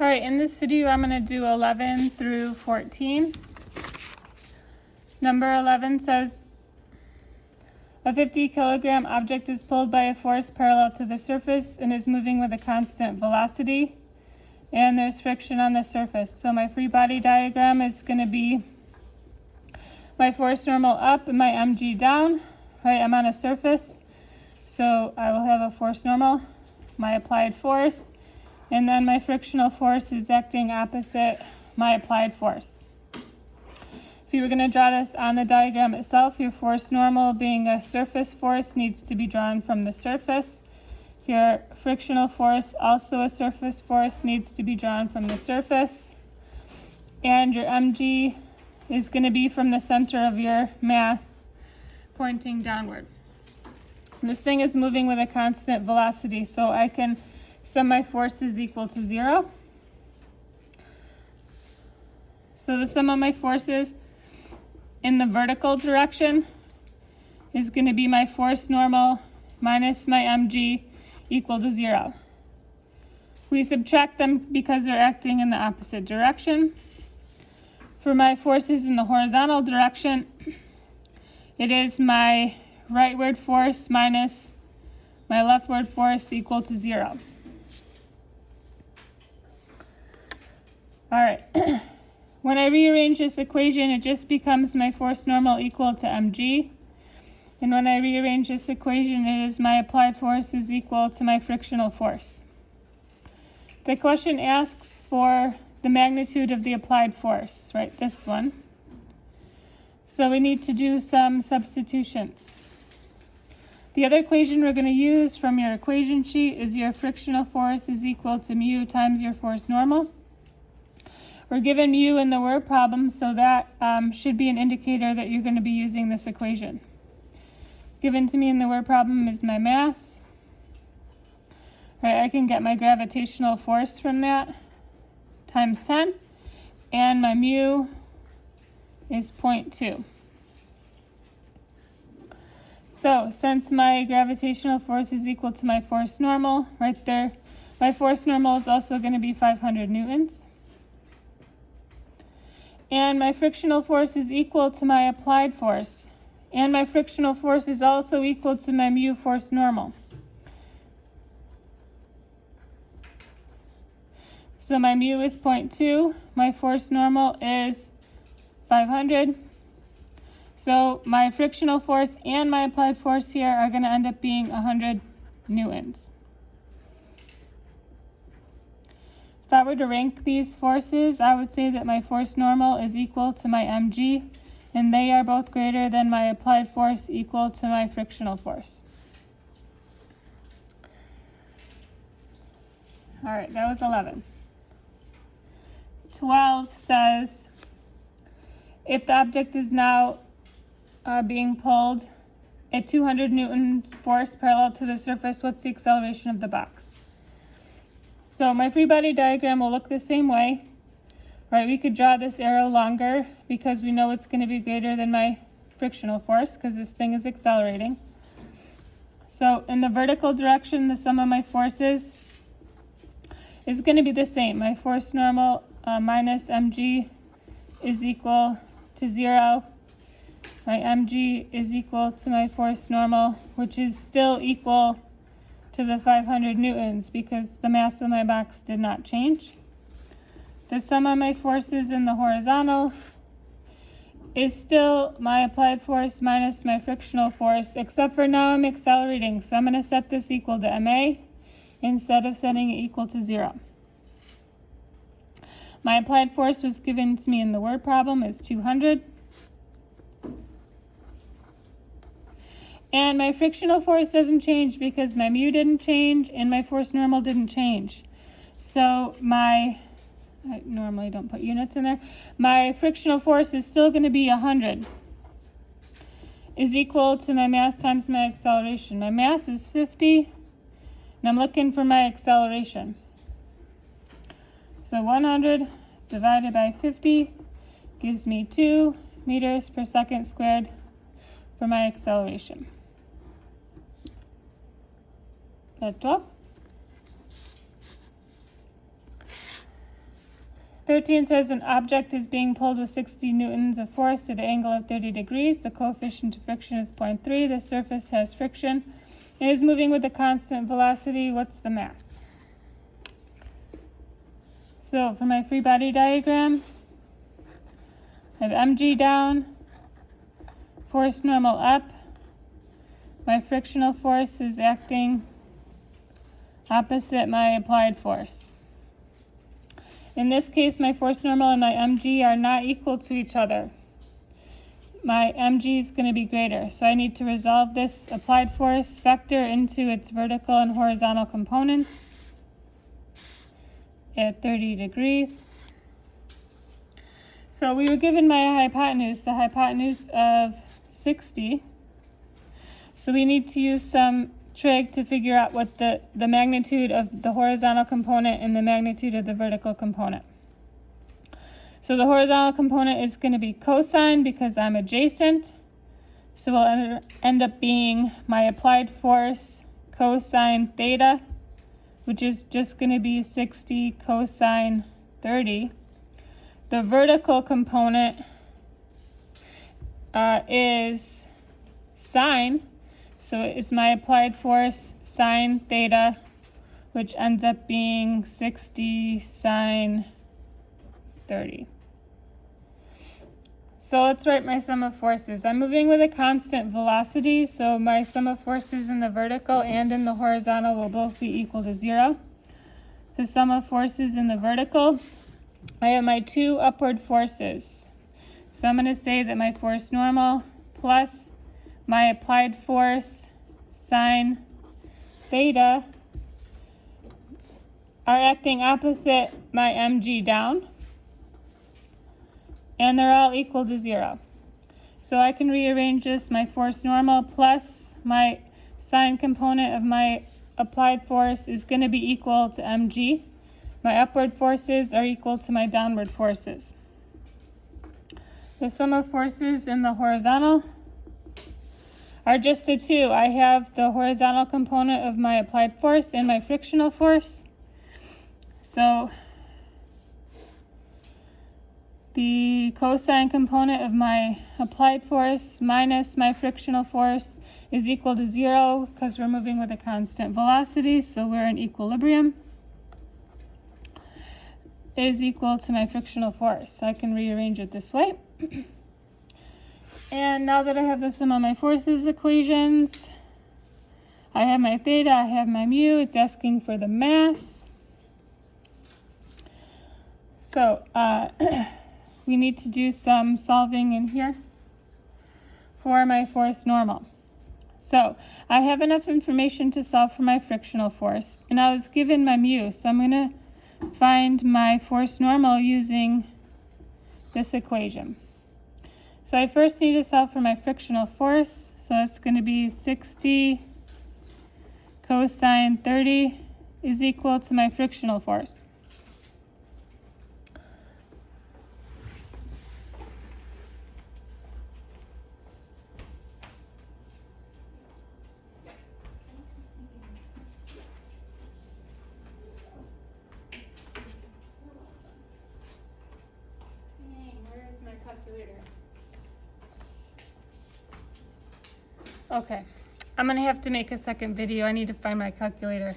All right, in this video, I'm going to do 11 through 14. Number 11 says, a 50 kilogram object is pulled by a force parallel to the surface and is moving with a constant velocity, and there's friction on the surface. So my free body diagram is going to be my force normal up and my mg down. Right, I'm on a surface, so I will have a force normal, my applied force, and then my frictional force is acting opposite my applied force. If you were going to draw this on the diagram itself, your force normal being a surface force needs to be drawn from the surface. Your frictional force, also a surface force, needs to be drawn from the surface. And your mg is going to be from the center of your mass pointing downward. This thing is moving with a constant velocity, so I can sum my forces equal to 0. So the sum of my forces in the vertical direction is going to be my force normal minus my mg equal to 0. We subtract them because they're acting in the opposite direction. For my forces in the horizontal direction, it is my rightward force minus my leftward force equal to 0. All right. When I rearrange this equation, it just becomes my force normal equal to mg. And when I rearrange this equation, it is my applied force is equal to my frictional force. The question asks for the magnitude of the applied force, right? This one. So we need to do some substitutions. The other equation we're going to use from your equation sheet is your frictional force is equal to mu times your force normal. We're given mu in the word problem, so that should be an indicator that you're going to be using this equation. Given to me in the word problem is my mass. Right, I can get my gravitational force from that times 10, and my mu is 0.2. So since my gravitational force is equal to my force normal, right there, my force normal is also going to be 500 newtons. And my frictional force is equal to my applied force. And my frictional force is also equal to my mu force normal. So my mu is 0.2, my force normal is 500. So my frictional force and my applied force here are going to end up being 100 newtons. If I were to rank these forces, I would say that my force normal is equal to my mg, and they are both greater than my applied force equal to my frictional force. All right, that was 11. 12 says, if the object is now being pulled at 200 newton force parallel to the surface, what's the acceleration of the box? So my free body diagram will look the same way, right? We could draw this arrow longer because we know it's going to be greater than my frictional force because this thing is accelerating. So in the vertical direction, the sum of my forces is going to be the same. My force normal minus mg is equal to 0. My mg is equal to my force normal, which is still equal to the 500 newtons because the mass of my box did not change. The sum of my forces in the horizontal is still my applied force minus my frictional force, except for now I'm accelerating, so I'm going to set this equal to ma instead of setting it equal to 0. My applied force was given to me in the word problem is 200. And my frictional force doesn't change because my mu didn't change and my force normal didn't change. So I normally don't put units in there. My frictional force is still going to be 100. Is equal to my mass times my acceleration. My mass is 50, and I'm looking for my acceleration. So 100 divided by 50 gives me 2 meters per second squared for my acceleration. That's 12. 13 says an object is being pulled with 60 newtons of force at an angle of 30 degrees. The coefficient of friction is 0.3. The surface has friction and is moving with a constant velocity. What's the mass? So for my free body diagram, I have mg down, force normal up. My frictional force is acting opposite my applied force. In this case, my force normal and my mg are not equal to each other. My mg is going to be greater, so I need to resolve this applied force vector into its vertical and horizontal components at 30 degrees. So we were given my hypotenuse, the hypotenuse of 60. So we need to use some trig to figure out what the magnitude of the horizontal component and the magnitude of the vertical component. So the horizontal component is going to be cosine because I'm adjacent. So we'll end up being my applied force cosine theta, which is just going to be 60 cosine 30. The vertical component is sine. So it's my applied force sine theta, which ends up being 60 sine 30. So let's write my sum of forces. I'm moving with a constant velocity, so my sum of forces in the vertical and in the horizontal will both be equal to 0. The sum of forces in the vertical, I have my two upward forces. So I'm going to say that my force normal plus my applied force sine theta are acting opposite my mg down, and they're all equal to 0. So I can rearrange this, my force normal plus my sine component of my applied force is going to be equal to mg. My upward forces are equal to my downward forces. The sum of forces in the horizontal are just the two. I have the horizontal component of my applied force and my frictional force. So the cosine component of my applied force minus my frictional force is equal to 0 because we're moving with a constant velocity, so we're in equilibrium, is equal to my frictional force. I can rearrange it this way. And now that I have the sum of my forces equations, I have my theta, I have my mu, it's asking for the mass. So we need to do some solving in here for my force normal. So I have enough information to solve for my frictional force, and I was given my mu, so I'm going to find my force normal using this equation. So I first need to solve for my frictional force, so it's going to be 60 cosine 30 is equal to my frictional force. Where is my calculator? Okay, I'm going to have to make a second video. I need to find my calculator.